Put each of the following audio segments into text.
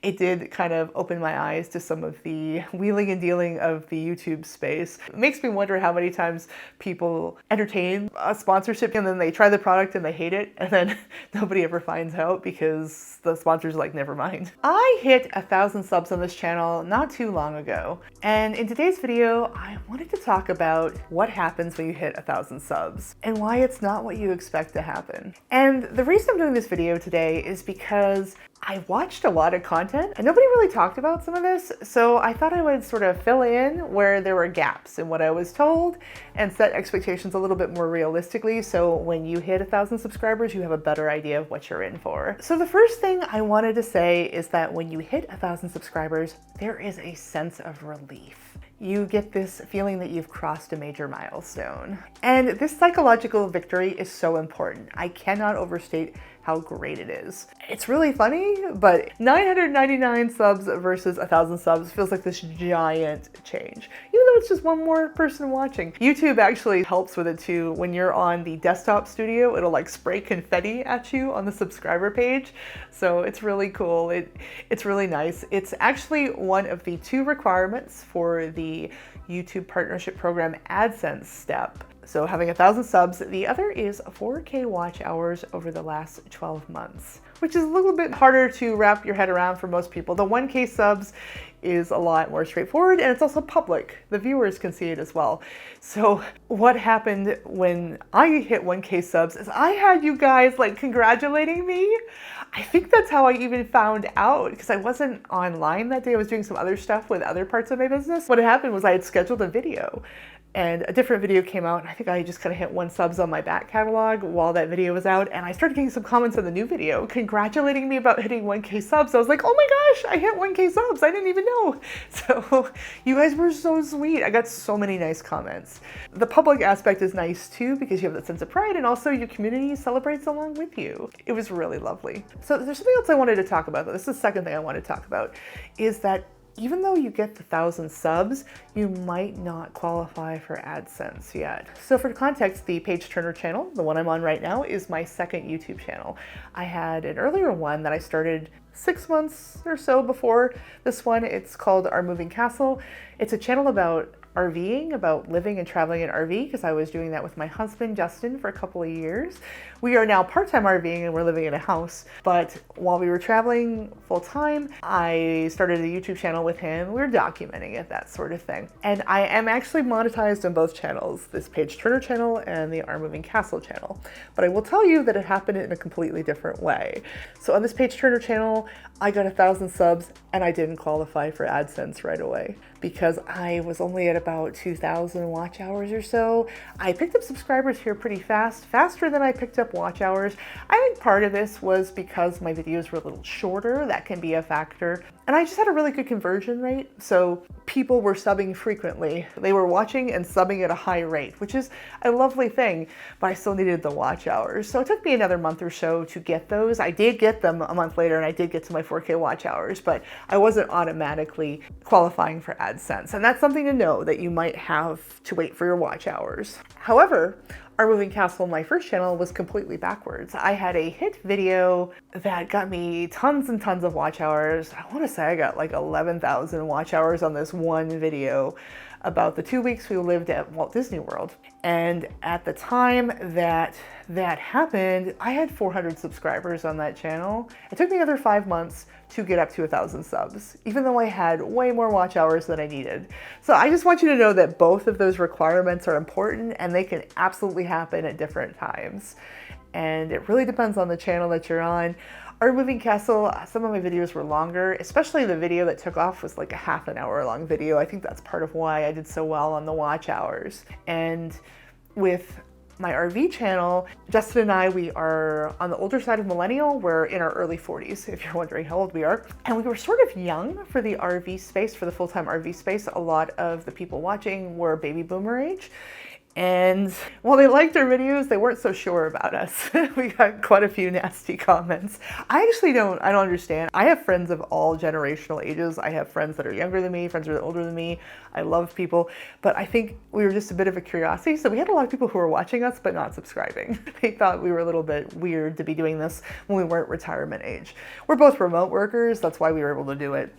it did kind of open my eyes to some of the wheeling and dealing of the YouTube space. It makes me wonder how many times people entertain a sponsorship and then they try the product and they hate it, and then nobody ever finds out because the sponsor's like, never mind. I hit 1,000 subs on this channel not too long ago, and in today's video, I wanted to talk about what happens when you hit 1,000 subs and why it's not what you expect to happen. And the reason I'm doing this video today is because I watched a lot of content and nobody really talked about some of this, so I thought I would sort of fill in where there were gaps in what I was told and set expectations a little bit more realistically, so when you hit 1,000 subscribers, you have a better idea of what you're in for. So the first thing I wanted to say is that when you hit 1,000 subscribers, there is a sense of relief. You get this feeling that you've crossed a major milestone. And this psychological victory is so important. I cannot overstate how great it is. It's really funny, but 999 subs versus 1,000 subs feels like this giant change, even though it's just one more person watching. YouTube actually helps with it too. When you're on the desktop studio, it'll like spray confetti at you on the subscriber page. So it's really cool. It's really nice. It's actually one of the 2 requirements for the YouTube partnership program AdSense step. So having 1,000 subs, the other is 4K watch hours over the last 12 months, which is a little bit harder to wrap your head around for most people. The 1K subs is a lot more straightforward, and it's also public. The viewers can see it as well. So what happened when I hit 1K subs is I had you guys like congratulating me. I think that's how I even found out, because I wasn't online that day. I was doing some other stuff with other parts of my business. What had happened was I had scheduled a video, and a different video came out, and I think I just kind of hit 1 subs on my back catalog while that video was out, and I started getting some comments on the new video congratulating me about hitting 1K subs. I was like, oh my gosh, I hit 1K subs. I didn't even know. So you guys were so sweet. I got so many nice comments. The public aspect is nice too, because you have that sense of pride, and also your community celebrates along with you. It was really lovely. So there's something else I wanted to talk about, though. This is the second thing I want to talk about, is that even though you get the 1,000 subs, you might not qualify for AdSense yet. So for context, the Page Turner channel, the one I'm on right now, is my second YouTube channel. I had an earlier one that I started 6 months or so before this one. It's called Our Moving Castle. It's a channel about RVing, about living and traveling in RV, because I was doing that with my husband, Justin, for a couple of years. We are now part-time RVing and we're living in a house, but while we were traveling full-time, I started a YouTube channel with him. We were documenting it, that sort of thing. And I am actually monetized on both channels, this Page Turner channel and the Our Moving Castle channel. But I will tell you that it happened in a completely different way. So on this Page Turner channel, I got 1,000 subs and I didn't qualify for AdSense right away because I was only at about 2,000 watch hours or so. I picked up subscribers here pretty fast, faster than I picked up watch hours. I think part of this was because my videos were a little shorter. That can be a factor. And I just had a really good conversion rate. So people were subbing frequently. They were watching and subbing at a high rate, which is a lovely thing, but I still needed the watch hours. So it took me another month or so to get those. I did get them a month later and I did get to my 4K watch hours, but I wasn't automatically qualifying for AdSense. And that's something to know, that you might have to wait for your watch hours. However, Our Moving Castle, my first channel, was completely backwards. I had a hit video that got me tons and tons of watch hours. I want to say I got like 11,000 watch hours on this one video about the 2 weeks we lived at Walt Disney World. And at the time that happened, I had 400 subscribers on that channel. It took me another 5 months to get up to 1,000 subs, even though I had way more watch hours than I needed. So I just want you to know that both of those requirements are important and they can absolutely happen at different times. And it really depends on the channel that you're on. Our Moving Castle, some of my videos were longer, especially the video that took off was like a half an hour long video. I think that's part of why I did so well on the watch hours. And with my RV channel, Justin and I, we are on the older side of millennial. We're in our early 40s, if you're wondering how old we are. And we were sort of young for the RV space, for the full-time RV space. A lot of the people watching were baby boomer age. And while they liked our videos, they weren't so sure about us. We got quite a few nasty comments. I don't understand. I have friends of all generational ages. I have friends that are younger than me, friends that are older than me. I love people, but I think we were just a bit of a curiosity. So we had a lot of people who were watching us, but not subscribing. They thought we were a little bit weird to be doing this when we weren't retirement age. We're both remote workers. That's why we were able to do it.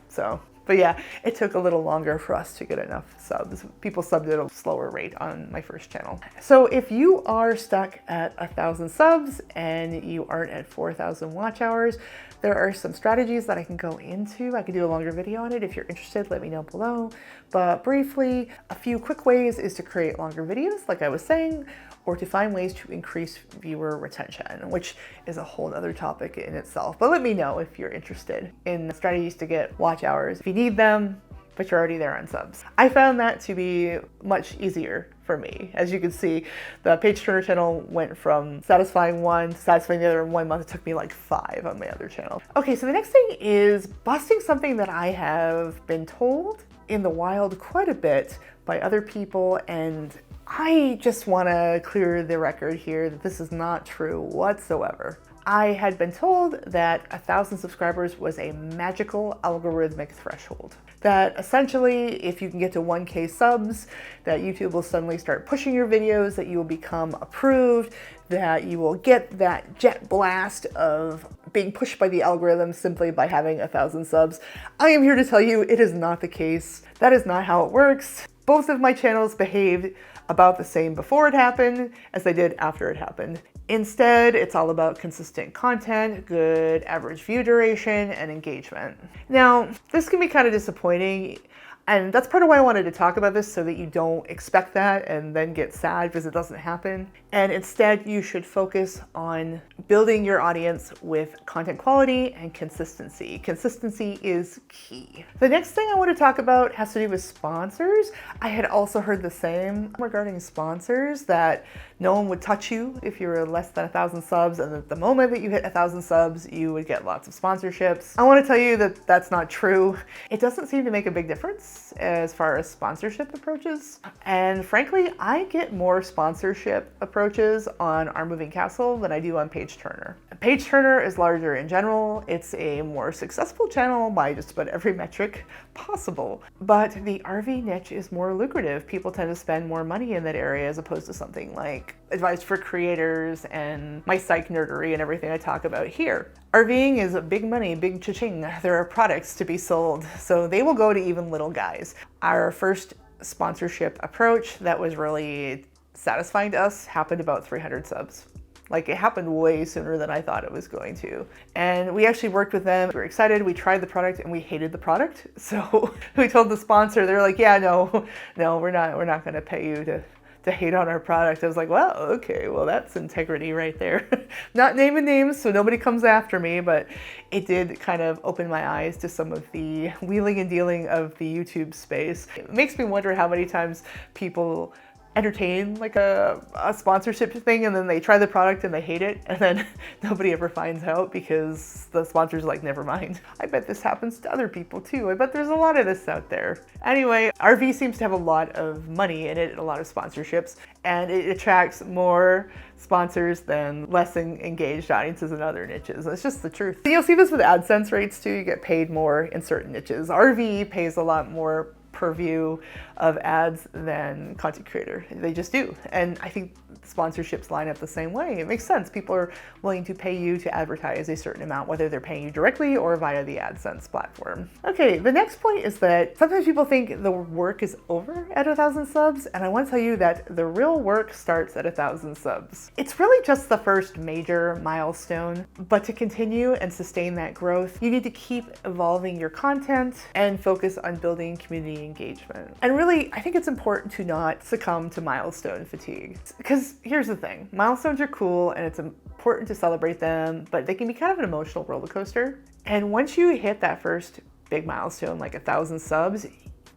But yeah, it took a little longer for us to get enough subs. People subbed at a slower rate on my first channel. So if you are stuck at 1,000 subs and you aren't at 4,000 watch hours, there are some strategies that I can go into. I could do a longer video on it. If you're interested, let me know below. But briefly, a few quick ways is to create longer videos, like I was saying, or to find ways to increase viewer retention, which is a whole other topic in itself. But let me know if you're interested in strategies to get watch hours. If you need them, but you're already there on subs. I found that to be much easier for me. As you can see, the page turner channel went from satisfying one to satisfying the other in 1 month. It took me like 5 on my other channel. Okay, so the next thing is busting something that I have been told in the wild quite a bit by other people, and I just want to clear the record here that this is not true whatsoever. I had been told that 1,000 subscribers was a magical algorithmic threshold. That essentially, if you can get to 1K subs, that YouTube will suddenly start pushing your videos, that you will become approved, that you will get that jet blast of being pushed by the algorithm simply by having 1,000 subs. I am here to tell you it is not the case. That is not how it works. Both of my channels behaved about the same before it happened as they did after it happened. Instead, it's all about consistent content, good average view duration, and engagement. Now, this can be kind of disappointing, and that's part of why I wanted to talk about this, so that you don't expect that and then get sad because it doesn't happen. And instead, you should focus on building your audience with content quality and consistency. Consistency is key. The next thing I want to talk about has to do with sponsors. I had also heard the same regarding sponsors, that no one would touch you if you were less than 1,000 subs, and at the moment that you hit 1,000 subs, you would get lots of sponsorships. I want to tell you that that's not true. It doesn't seem to make a big difference as far as sponsorship approaches. And frankly, I get more sponsorship approaches on Our Moving Castle than I do on Page Turner. Page Turner is larger in general. It's a more successful channel by just about every metric possible. But the RV niche is more lucrative. People tend to spend more money in that area as opposed to something like advice for creators and my psych nerdery and everything I talk about here. RVing is big money, big cha-ching. There are products to be sold, so they will go to even little guys. Our first sponsorship approach that was really satisfying to us happened about 300 subs. Like, it happened way sooner than I thought it was going to. And we actually worked with them. We were excited. We tried the product and we hated the product. So we told the sponsor, they're like, yeah, no, we're not going to pay you to hate on our product. I was like, well, okay, well, that's integrity right there. Not naming names, so nobody comes after me, but it did kind of open my eyes to some of the wheeling and dealing of the YouTube space. It makes me wonder how many times people entertain like a sponsorship thing, and then they try the product and they hate it, and then nobody ever finds out because the sponsor's like, never mind. I bet this happens to other people too. I bet there's a lot of this out there. Anyway, RV seems to have a lot of money in it, a lot of sponsorships, and it attracts more sponsors than less engaged audiences in other niches. It's just the truth. You'll see this with AdSense rates too. You get paid more in certain niches. RV pays a lot more per view of ads than content creator. They just do. And I think sponsorships line up the same way. It makes sense. People are willing to pay you to advertise a certain amount, whether they're paying you directly or via the AdSense platform. Okay, the next point is that sometimes people think the work is over at 1,000 subs, and I want to tell you that the real work starts at 1,000 subs. It's really just the first major milestone, but to continue and sustain that growth, you need to keep evolving your content and focus on building community engagement. And really, I think it's important to not succumb to milestone fatigue. Because here's the thing, milestones are cool and it's important to celebrate them, but they can be kind of an emotional roller coaster. And once you hit that first big milestone, like 1,000 subs,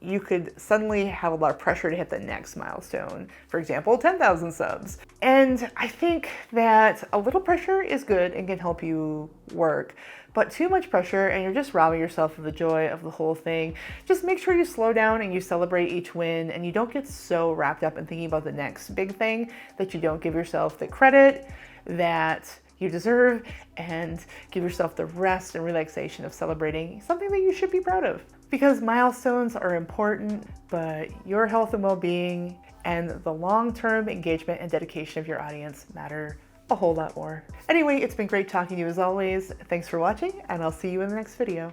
you could suddenly have a lot of pressure to hit the next milestone. For example, 10,000 subs. And I think that a little pressure is good and can help you work, but too much pressure and you're just robbing yourself of the joy of the whole thing. Just make sure you slow down and you celebrate each win, and you don't get so wrapped up in thinking about the next big thing that you don't give yourself the credit that you deserve, and give yourself the rest and relaxation of celebrating something that you should be proud of. Because milestones are important, but your health and well-being and the long-term engagement and dedication of your audience matter a whole lot more. Anyway, it's been great talking to you as always. Thanks for watching, and I'll see you in the next video.